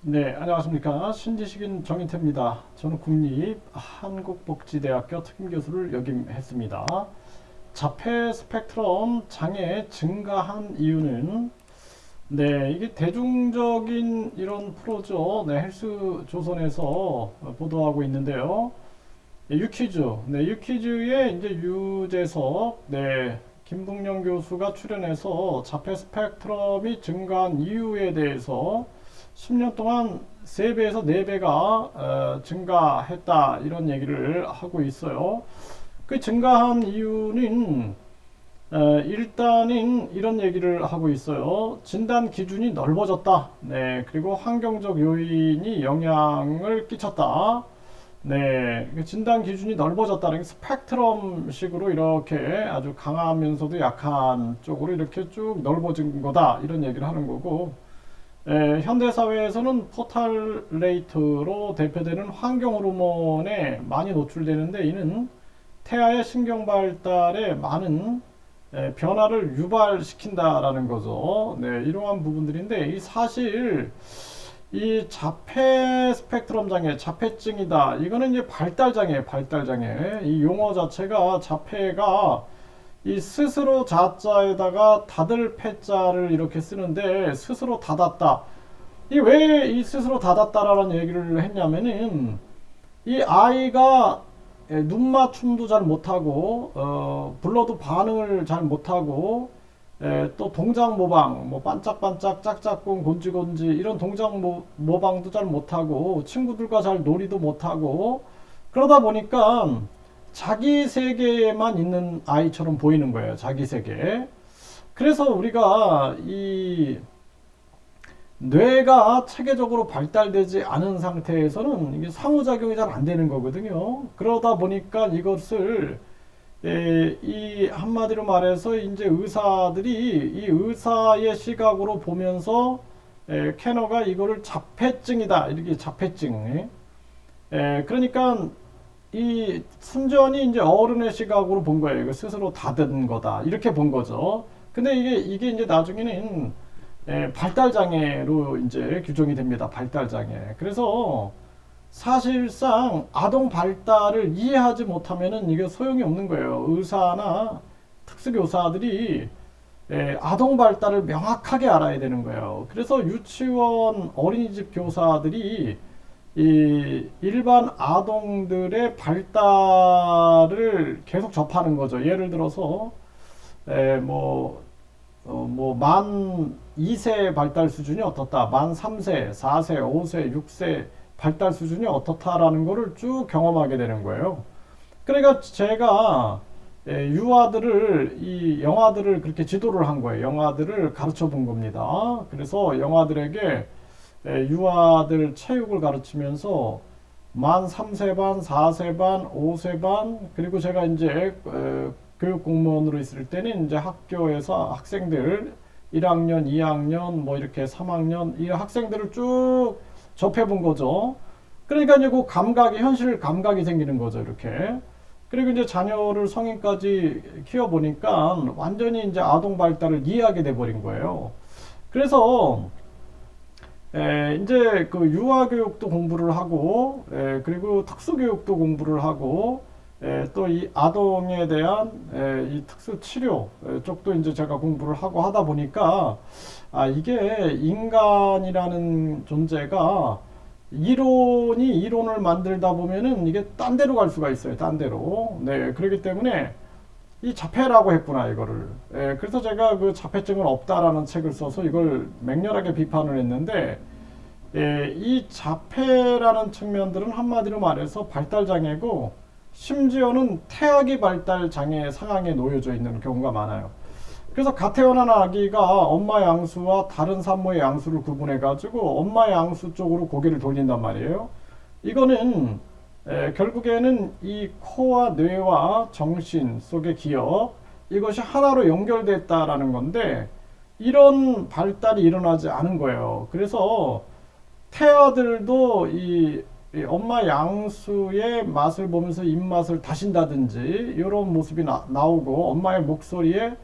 네, 안녕하십니까. 신지식인 정인태입니다. 저는 국립 한국복지대학교 특임교수를 역임했습니다. 자폐 스펙트럼 장애 증가한 이유는 이게 대중적인 이런 프로죠. 헬스 조선에서 보도하고 있는데요. 유퀴즈, 유퀴즈의 이제 유재석, 김동영 교수가 출연해서 자폐 스펙트럼이 증가한 이유에 대해서 10년 동안 3배에서 4배가 증가했다 이런 얘기를 하고 있어요. 그 증가한 이유는 일단은 이런 얘기를 하고 있어요. 진단 기준이 넓어졌다. 그리고 환경적 요인이 영향을 끼쳤다. 그 진단 기준이 넓어졌다는 게 스펙트럼 식으로 이렇게 아주 강하면서도 약한 쪽으로 이렇게 쭉 넓어진 거다. 이런 얘기를 하는 거고, 현대사회에서는 포탈레이트로 대표되는 환경 호르몬에 많이 노출되는데 이는 태아의 신경 발달에 많은 변화를 유발시킨다라는 거죠. 이러한 부분들인데 이 사실 이 자폐 스펙트럼 장애, 자폐증이다. 이거는 이제 발달 장애, 발달 장애. 이 용어 자체가 자폐가 이 스스로 자자에다가 닫을 패자를 이렇게 쓰는데 스스로 닫았다. 이 왜 이 스스로 닫았다라는 얘기를 했냐면은 이 아이가 눈 맞춤도 잘 못하고 불러도 반응을 잘 못하고 또 동작 모방 뭐 반짝반짝 짝짝꿍 곤지곤지 이런 동작 모방도 잘 못하고 친구들과 잘 놀이도 못하고 그러다 보니까 자기 세계에만 있는 아이처럼 보이는 거예요. 자기 세계. 그래서 우리가 이 뇌가 체계적으로 발달되지 않은 상태에서는 이게 상호작용이 잘 안 되는 거거든요. 그러다 보니까 이것을 이 한마디로 말해서 이제 의사들이 이 의사의 시각으로 보면서 캐너가 이거를 자폐증이다 이렇게 자폐증. 그러니까 이 순전히 이제 어른의 시각으로 본 거예요. 이거 스스로 닫은 거다. 이렇게 본 거죠. 근데 이게 이제 나중에는 발달 장애로 이제 규정이 됩니다. 발달 장애. 그래서 사실상 아동 발달을 이해하지 못하면은 이게 소용이 없는 거예요. 의사나 특수교사들이 아동 발달을 명확하게 알아야 되는 거예요. 그래서 유치원 어린이집 교사들이 이 일반 아동들의 발달을 계속 접하는 거죠. 예를 들어서 만 2세 발달 수준이 어떻다, 만 3세, 4세, 5세, 6세 발달 수준이 어떻다라는 거를 쭉 경험하게 되는 거예요. 그러니까 제가 유아들을 이 영아들을 그렇게 지도를 한 거예요. 영아들을 가르쳐 본 겁니다. 그래서 영아들에게 유아들 체육을 가르치면서 만 3세 반, 4세 반, 5세 반, 그리고 제가 이제 교육 공무원으로 있을 때는 이제 학교에서 학생들 1학년, 2학년, 뭐 이렇게 3학년 이 학생들을 쭉 접해 본 거죠. 그러니까 이제 그 감각이 현실 감각이 생기는 거죠, 이렇게. 그리고 이제 자녀를 성인까지 키워 보니까 완전히 이제 아동 발달을 이해하게 돼 버린 거예요. 그래서 이제 그 유아교육도 공부를 하고, 그리고 특수교육도 공부를 하고, 또 이 아동에 대한 이 특수치료 쪽도 이제 제가 공부를 하고 하다 보니까, 이게 인간이라는 존재가 이론을 만들다 보면은 이게 딴 데로 갈 수가 있어요. 딴 데로. 그렇기 때문에 이 자폐라고 했구나, 이거를. 그래서 제가 그 자폐증은 없다라는 책을 써서 이걸 맹렬하게 비판을 했는데, 이 자폐라는 측면들은 한마디로 말해서 발달장애고, 심지어는 태아기 발달장애 상황에 놓여져 있는 경우가 많아요. 그래서 갓 태어난 아기가 엄마 양수와 다른 산모의 양수를 구분해 가지고 엄마 양수 쪽으로 고개를 돌린단 말이에요. 이거는 결국에는 이 코와 뇌와 정신 속의 기억 이것이 하나로 연결됐다라는 건데 이런 발달이 일어나지 않은 거예요. 그래서 태아들도 이 엄마 양수의 맛을 보면서 입맛을 다신다든지 이런 모습이 나오고 엄마의 목소리에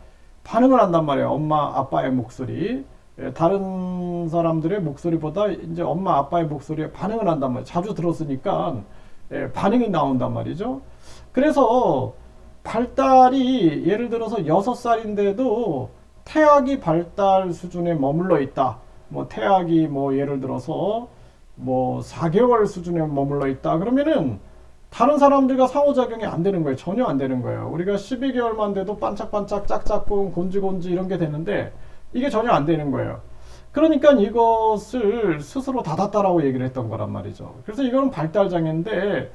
반응을 한단 말이에요. 엄마 아빠의 목소리. 다른 사람들의 목소리보다 이제 엄마 아빠의 목소리에 반응을 한단 말이에요. 자주 들었으니까 반응이 나온단 말이죠. 그래서 발달이 예를 들어서 6살인데도 태아기 발달 수준에 머물러 있다. 뭐 태아기 뭐 예를 들어서 뭐 4개월 수준에 머물러 있다. 그러면은 다른 사람들과 상호작용이 안 되는 거예요. 전혀 안 되는 거예요. 우리가 12개월만 돼도 반짝반짝 짝짝꿍 곤지곤지 이런 게 되는데 이게 전혀 안 되는 거예요. 그러니까 이것을 스스로 닫았다라고 얘기를 했던 거란 말이죠. 그래서 이거는 발달장애인데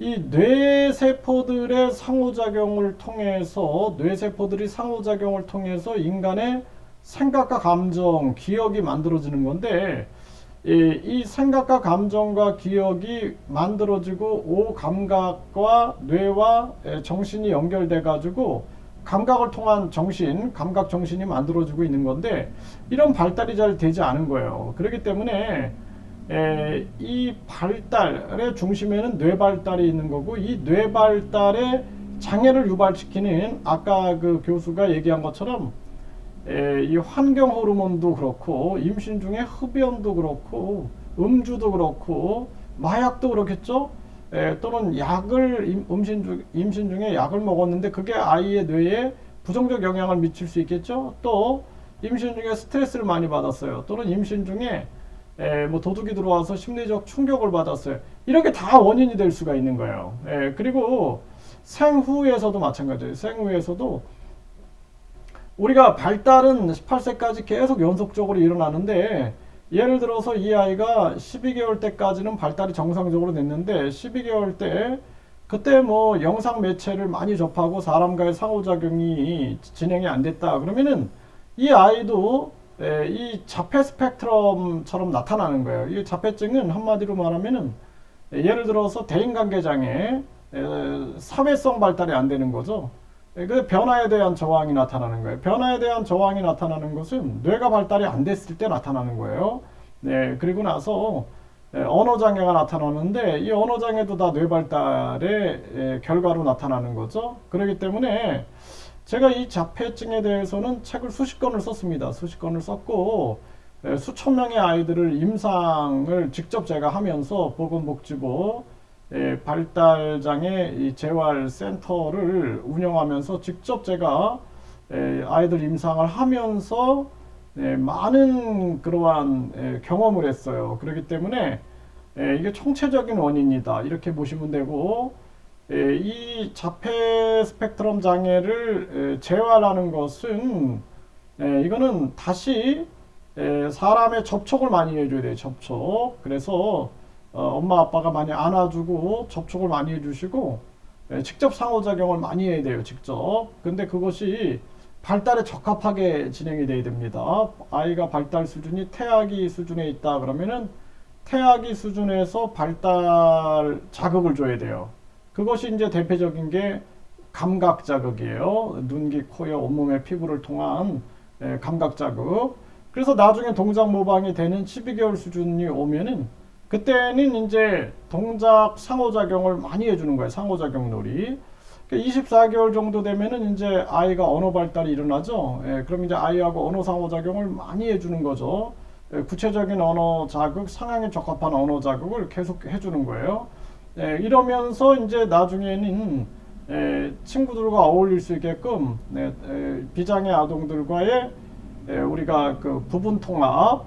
이 뇌세포들의 상호작용을 통해서 뇌세포들이 상호작용을 통해서 인간의 생각과 감정, 기억이 만들어지는 건데 이 생각과 감정과 기억이 만들어지고 오 감각과 뇌와 정신이 연결돼 가지고 감각을 통한 정신, 감각 정신이 만들어지고 있는 건데 이런 발달이 잘 되지 않은 거예요. 그렇기 때문에 이 발달의 중심에는 뇌발달이 있는 거고 이 뇌발달의 장애를 유발시키는 아까 그 교수가 얘기한 것처럼 이 환경 호르몬도 그렇고 임신 중에 흡연도 그렇고 음주도 그렇고 마약도 그렇겠죠. 또는 약을 임신 중에 약을 먹었는데 그게 아이의 뇌에 부정적 영향을 미칠 수 있겠죠. 또 임신 중에 스트레스를 많이 받았어요. 또는 임신 중에 뭐 도둑이 들어와서 심리적 충격을 받았어요. 이런 게 다 원인이 될 수가 있는 거예요. 그리고 생후에서도 마찬가지예요. 생후에서도 우리가 발달은 18세까지 계속 연속적으로 일어나는데 예를 들어서 이 아이가 12개월 때까지는 발달이 정상적으로 됐는데 12개월 때 그때 뭐 영상 매체를 많이 접하고 사람과의 상호작용이 진행이 안 됐다 그러면은 이 아이도 이 자폐 스펙트럼처럼 나타나는 거예요. 이 자폐증은 한마디로 말하면은 예를 들어서 대인관계 장애, 사회성 발달이 안 되는 거죠. 그 변화에 대한 저항이 나타나는 거예요. 변화에 대한 저항이 나타나는 것은 뇌가 발달이 안 됐을 때 나타나는 거예요. 네, 그리고 나서 언어 장애가 나타나는데 이 언어 장애도 다 뇌 발달의 결과로 나타나는 거죠. 그렇기 때문에 제가 이 자폐증에 대해서는 책을 수십 권을 썼습니다. 수십 권을 썼고 수천 명의 아이들을 임상을 직접 제가 하면서 보건복지부 발달장애 재활센터를 운영하면서 직접 제가 아이들 임상을 하면서 많은 그러한 경험을 했어요. 그렇기 때문에 이게 총체적인 원인이다 이렇게 보시면 되고 이 자폐 스펙트럼 장애를 재활하는 것은 이거는 다시 사람의 접촉을 많이 해줘야 돼요. 접촉. 그래서 엄마 아빠가 많이 안아주고 접촉을 많이 해주시고 직접 상호작용을 많이 해야 돼요. 직접. 근데 그것이 발달에 적합하게 진행이 돼야 됩니다. 아이가 발달 수준이 태아기 수준에 있다 그러면은 태아기 수준에서 발달 자극을 줘야 돼요. 그것이 이제 대표적인 게 감각 자극이에요. 눈, 귀, 코, 여, 온몸의 피부를 통한 감각 자극. 그래서 나중에 동작 모방이 되는 12개월 수준이 오면은 그때는 이제 동작 상호작용을 많이 해주는 거예요. 상호작용 놀이. 24개월 정도 되면은 이제 아이가 언어 발달이 일어나죠. 그럼 이제 아이하고 언어 상호작용을 많이 해주는 거죠. 구체적인 언어 자극, 상황에 적합한 언어 자극을 계속 해주는 거예요. 이러면서 이제 나중에는 친구들과 어울릴 수 있게끔 비장애 아동들과의 우리가 그 부분 통합,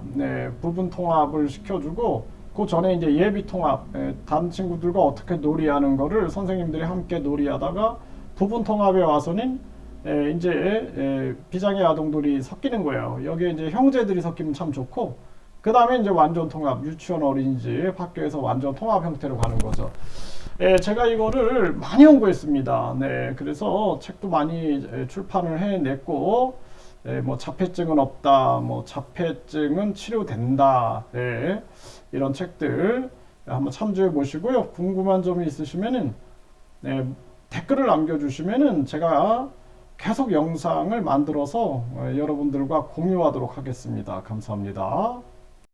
부분 통합을 시켜주고 그 전에 이제 예비 통합, 다른 친구들과 어떻게 놀이하는 거를 선생님들이 함께 놀이하다가 부분 통합에 와서는 이제 비장애 아동들이 섞이는 거예요. 여기에 이제 형제들이 섞이면 참 좋고 그 다음에 이제 완전 통합, 유치원, 어린이집, 학교에서 완전 통합 형태로 가는 거죠. 제가 이거를 많이 연구했습니다. 네, 그래서 책도 많이 출판을 해냈고, 뭐 자폐증은 없다, 뭐 자폐증은 치료된다, 이런 책들 한번 참조해 보시고요. 궁금한 점이 있으시면은 댓글을 남겨주시면은 제가 계속 영상을 만들어서 여러분들과 공유하도록 하겠습니다. 감사합니다.